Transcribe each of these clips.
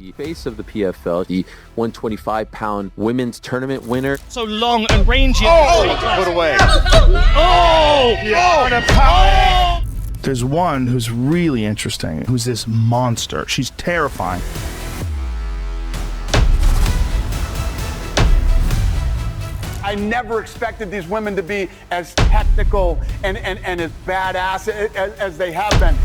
the face of the PFL, the 125-pound women's tournament winner. So long and rangy. Put away. There's one who's really interesting, who's this monster. She's terrifying. I never expected these women to be as technical and as badass as they have been.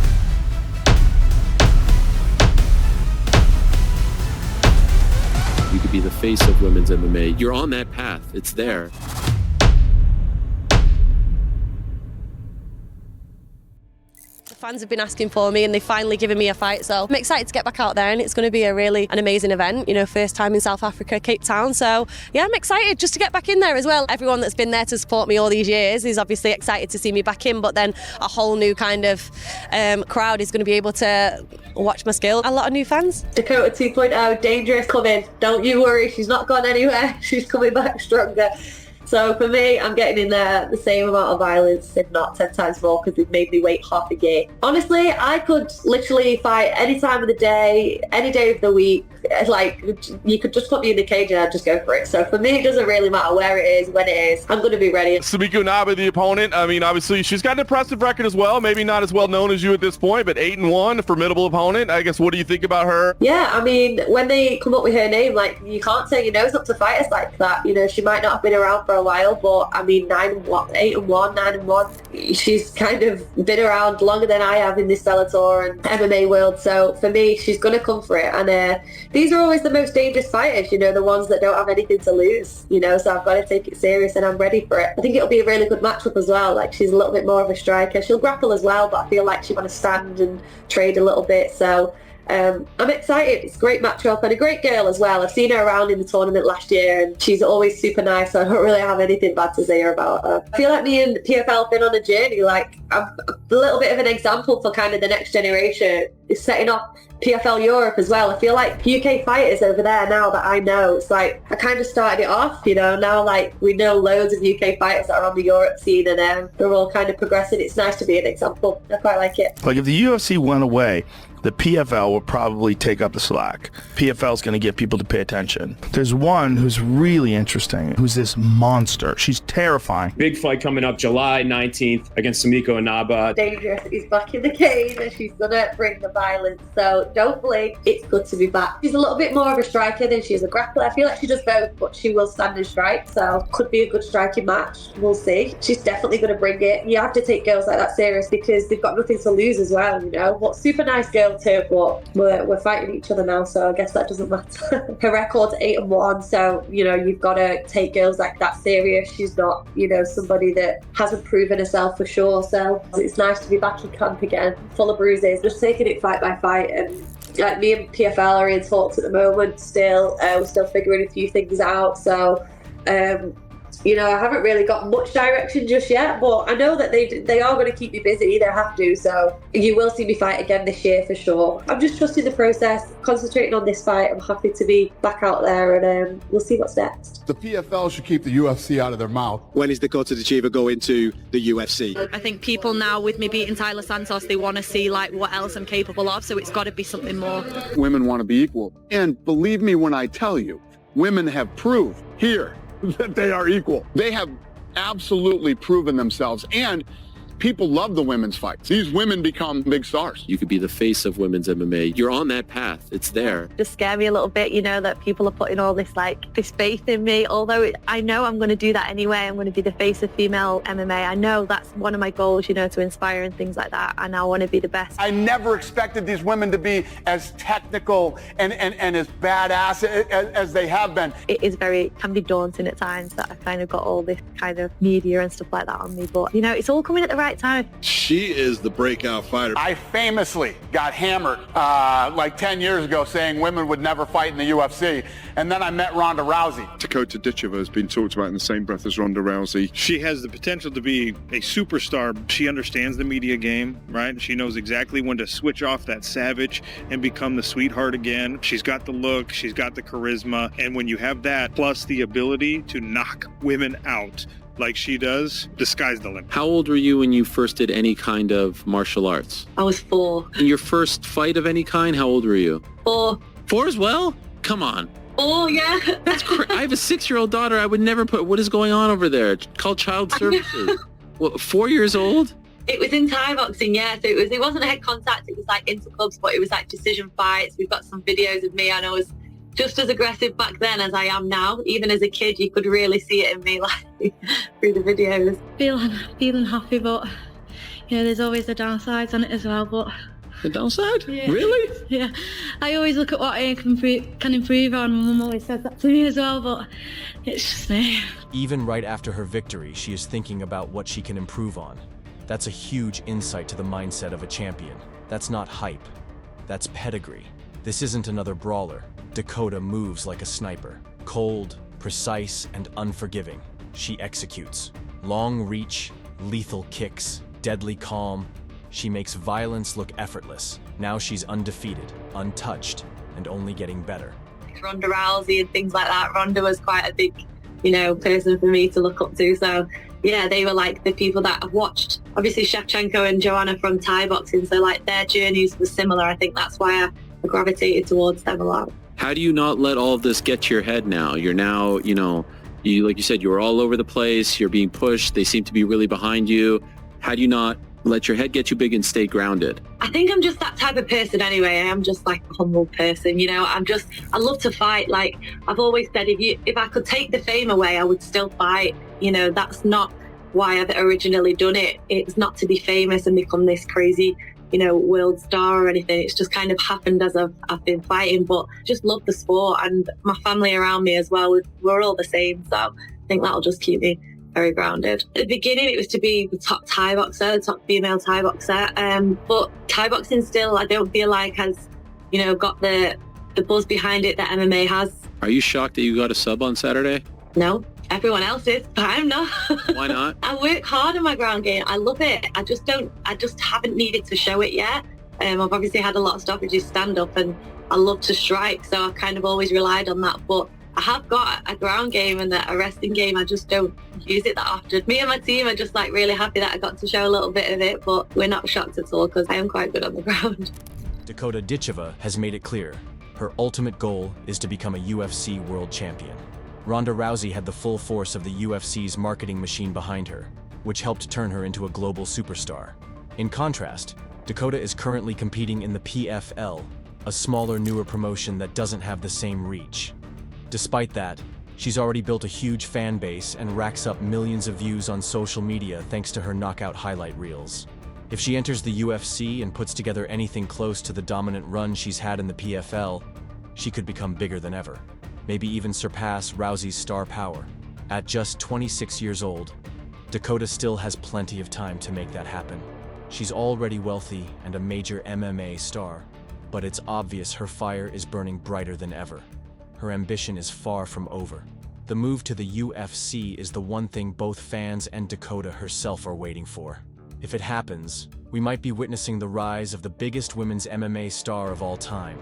You could be the face of women's MMA. You're on that path. It's there. Fans have been asking for me and they've finally given me a fight, so I'm excited to get back out there, and it's going to be an amazing event, you know, first time in South Africa, Cape Town, so yeah, I'm excited just to get back in there as well. Everyone that's been there to support me all these years is obviously excited to see me back in, but then a whole new kind of crowd is going to be able to watch my skill. A lot of new fans. Dakota 2.0, dangerous coming, don't you worry, she's not gone anywhere, she's coming back stronger. So for me, I'm getting in there the same amount of violence, if not 10 times more, because they've made me wait half a year. Honestly, I could literally fight any time of the day, any day of the week. Like, you could just put me in the cage and I'd just go for it. So for me, it doesn't really matter where it is, when it is. I'm going to be ready. Sumiko Naba, the opponent. I mean, obviously, she's got an impressive record as well. Maybe not as well known as you at this point, but 8-1, a formidable opponent. I guess, what do you think about her? Yeah, I mean, when they come up with her name, like, you can't turn your nose up to fighters like that. You know, she might not have been around for a while, but I mean, 8-1, 9-1. She's kind of been around longer than I have in this Bellator and MMA world. So for me, she's going to come for it. And these are always the most dangerous fighters, you know, the ones that don't have anything to lose, you know, so I've got to take it serious and I'm ready for it. I think it'll be a really good matchup as well. Like, she's a little bit more of a striker. She'll grapple as well, but I feel like she's going to stand and trade a little bit. So I'm excited. It's a great matchup and a great girl as well. I've seen her around in the tournament last year and she's always super nice, so I don't really have anything bad to say about her. I feel like me and PFL have been on a journey. Like, I'm a little bit of an example for kind of the next generation. It's setting off PFL Europe as well. I feel like UK fighters over there now that I know, it's like I kind of started it off, you know, now like we know loads of UK fighters that are on the Europe scene and they're all kind of progressing. It's nice to be an example. I quite like it. Like, if the UFC went away, the PFL will probably take up the slack. PFL is going to get people to pay attention. There's one who's really interesting, who's this monster. She's terrifying. Big fight coming up July 19th against Sumiko Naba. Dangerous is back in the cage and she's going to bring the violence. So don't blink. It's good to be back. She's a little bit more of a striker than she is a grappler. I feel like she does both, but she will stand and strike. So could be a good striking match. We'll see. She's definitely going to bring it. You have to take girls like that serious because they've got nothing to lose as well, you know. What super nice girl too, but we're fighting each other now, so I guess that doesn't matter. Her record's 8-1, so you know you've got to take girls like that serious. She's not, you know, somebody that hasn't proven herself for sure. So it's nice to be back in camp again, full of bruises, just taking it fight by fight. And like, me and PFL are in talks at the moment. Still, we're still figuring a few things out. So. You know, I haven't really got much direction just yet, but I know that they are going to keep me busy. They have to, so you will see me fight again this year for sure. I'm just trusting the process, concentrating on this fight. I'm happy to be back out there, and we'll see what's next. The PFL should keep the UFC out of their mouth. When is Dakota Ditcheva going to the UFC? I think people now, with me beating Tyler Santos, they want to see like what else I'm capable of, so it's got to be something more. Women want to be equal, and believe me when I tell you, women have proved here that they are equal. They have absolutely proven themselves, and people love the women's fights. These women become big stars. You could be the face of women's MMA. You're on that path. It's there. Just scare me a little bit, you know, that people are putting all this this faith in me, although I know I'm going to do that anyway. I'm going to be the face of female MMA. I know that's one of my goals, you know, to inspire and things like that, and I want to be the best. I never expected these women to be as technical and as badass as they have been. It is can be daunting at times that I've kind of got all this kind of media and stuff like that on me, but you know, it's all coming at the right time. She is the breakout fighter. I famously got hammered like 10 years ago saying women would never fight in the UFC, and then I met Ronda Rousey. Dakota Ditcheva has been talked about in the same breath as Ronda Rousey. She has the potential to be a superstar. She understands the media game, right? She knows exactly when to switch off that savage and become the sweetheart again. She's got the look, she's got the charisma, and when you have that, plus the ability to knock women out like she does, the sky's the limit. How old were you when you first did any kind of martial arts? I was 4. In your first fight of any kind, how old were you? 4. 4 as well? Come on. Oh, yeah. That's I have a 6-year-old daughter. I would never put, what is going on over there? It's called child services. What, 4 years old? It was in Thai boxing, yeah. So it wasn't head contact, it was like interclubs, but it was like decision fights. We've got some videos of me, and I was just as aggressive back then as I am now. Even as a kid, you could really see it in me, like through the videos. Feeling happy, but there's always the downsides on it as well. But the downside? Yeah. Really? Yeah. I always look at what I can improve on. My mum always says that to me as well, but it's just me. Even right after her victory, she is thinking about what she can improve on. That's a huge insight to the mindset of a champion. That's not hype. That's pedigree. This isn't another brawler. Dakota moves like a sniper. Cold, precise, and unforgiving. She executes. Long reach, lethal kicks, deadly calm. She makes violence look effortless. Now she's undefeated, untouched, and only getting better. Ronda Rousey and things like that. Ronda was quite a big, person for me to look up to. So yeah, they were like the people that I've watched. Obviously Shevchenko and Joanna from Thai boxing, so like their journeys were similar. I think that's why I gravitated towards them a lot. How do you not let all of this get to your head now? You're now, you like you said, you were all over the place. You're being pushed. They seem to be really behind you. How do you not let your head get too big and stay grounded? I think I'm just that type of person anyway. I am just like a humble person, I love to fight. Like I've always said, if I could take the fame away, I would still fight. That's not why I've originally done it. It's not to be famous and become this crazy, world star or anything. It's just kind of happened as I've been fighting, but just love the sport, and my family around me as well. We're all the same. So I think that'll just keep me very grounded. At the beginning, it was to be the top Thai boxer, the top female Thai boxer. But Thai boxing still, I don't feel like has, got the buzz behind it that MMA has. Are you shocked that you got a sub on Saturday? No, everyone else is, but I'm not. Why not? I work hard on my ground game. I love it. I just haven't needed to show it yet. I've obviously had a lot of stoppages stand up, and I love to strike, so I've kind of always relied on that. But I have got a ground game and a wrestling game. I just don't use it that often. Me and my team are just like really happy that I got to show a little bit of it, but we're not shocked at all because I am quite good on the ground. Dakota Ditcheva has made it clear. Her ultimate goal is to become a UFC world champion. Ronda Rousey had the full force of the UFC's marketing machine behind her, which helped turn her into a global superstar. In contrast, Dakota is currently competing in the PFL, a smaller, newer promotion that doesn't have the same reach. Despite that, she's already built a huge fan base and racks up millions of views on social media thanks to her knockout highlight reels. If she enters the UFC and puts together anything close to the dominant run she's had in the PFL, she could become bigger than ever, maybe even surpass Rousey's star power. At just 26 years old, Dakota still has plenty of time to make that happen. She's already wealthy and a major MMA star, but it's obvious her fire is burning brighter than ever. Her ambition is far from over. The move to the UFC is the one thing both fans and Dakota herself are waiting for. If it happens, we might be witnessing the rise of the biggest women's MMA star of all time.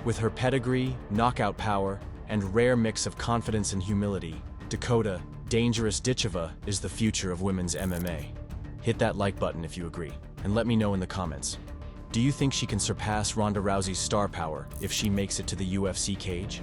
With her pedigree, knockout power, and rare mix of confidence and humility, Dakota Dangerous Ditcheva is the future of women's MMA. Hit that like button if you agree, and let me know in the comments. Do you think she can surpass Ronda Rousey's star power if she makes it to the UFC cage?